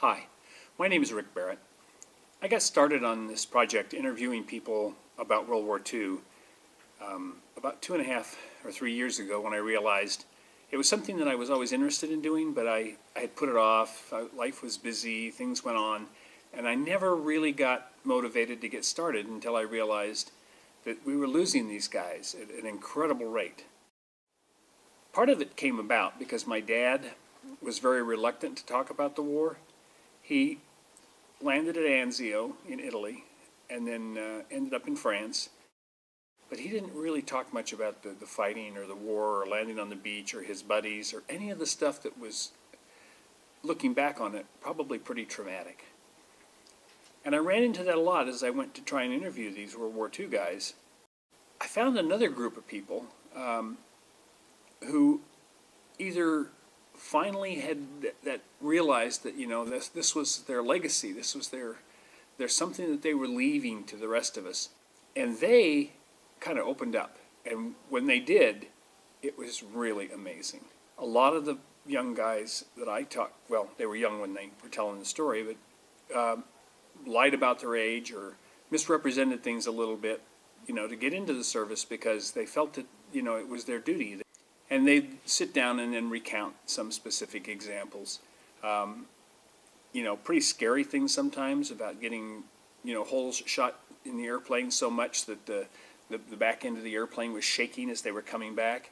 Hi, my name is Rick Barrett. I got started on this project interviewing people about World War II about 2.5 or 3 years ago when I realized it was something that I was always interested in doing, but I had put it off. Life was busy, things went on, and I never really got motivated to get started until I realized that we were losing these guys at an incredible rate. Part of it came about because my dad was very reluctant to talk about the war. He landed at Anzio in Italy and then ended up in France. But he didn't really talk much about the fighting or the war or landing on the beach or his buddies or any of the stuff that was, looking back on it, probably pretty traumatic. And I ran into that a lot as I went to try and interview these World War II guys. I found another group of people who either finally had that realized that this was their legacy, this was there's something that they were leaving to the rest of us, and they kind of opened up. And when they did, it was really amazing. A lot of the young guys that I talked, well, they were young when they were telling the story, but lied about their age or misrepresented things a little bit, to get into the service because they felt that it was their duty. And they'd sit down and then recount some specific examples. Pretty scary things sometimes about getting, holes shot in the airplane so much that the back end of the airplane was shaking as they were coming back.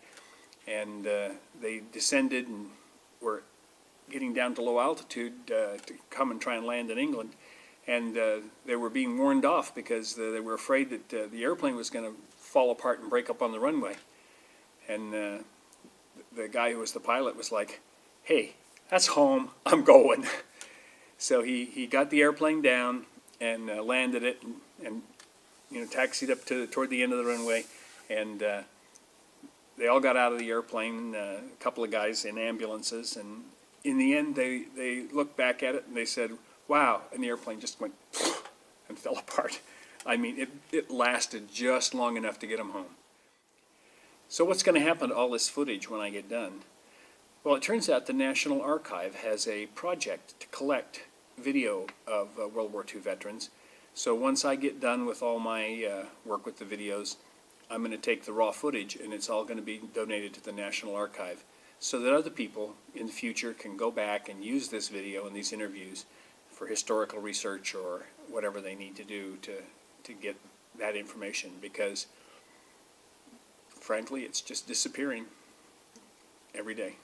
And they descended and were getting down to low altitude to come and try and land in England. And they were being warned off because they were afraid that the airplane was going to fall apart and break up on the runway. And the guy who was the pilot was like, "Hey, that's home, I'm going." So he got the airplane down and landed it and taxied up toward the end of the runway, and they all got out of the airplane, a couple of guys in ambulances, and in the end they looked back at it and they said, "Wow," and the airplane just went and fell apart. I mean, it lasted just long enough to get them home. So what's going to happen to all this footage when I get done? Well, it turns out the National Archive has a project to collect video of World War II veterans. So once I get done with all my work with the videos, I'm going to take the raw footage and it's all going to be donated to the National Archive so that other people in the future can go back and use this video and these interviews for historical research or whatever they need to do to get that information, because frankly, it's just disappearing every day.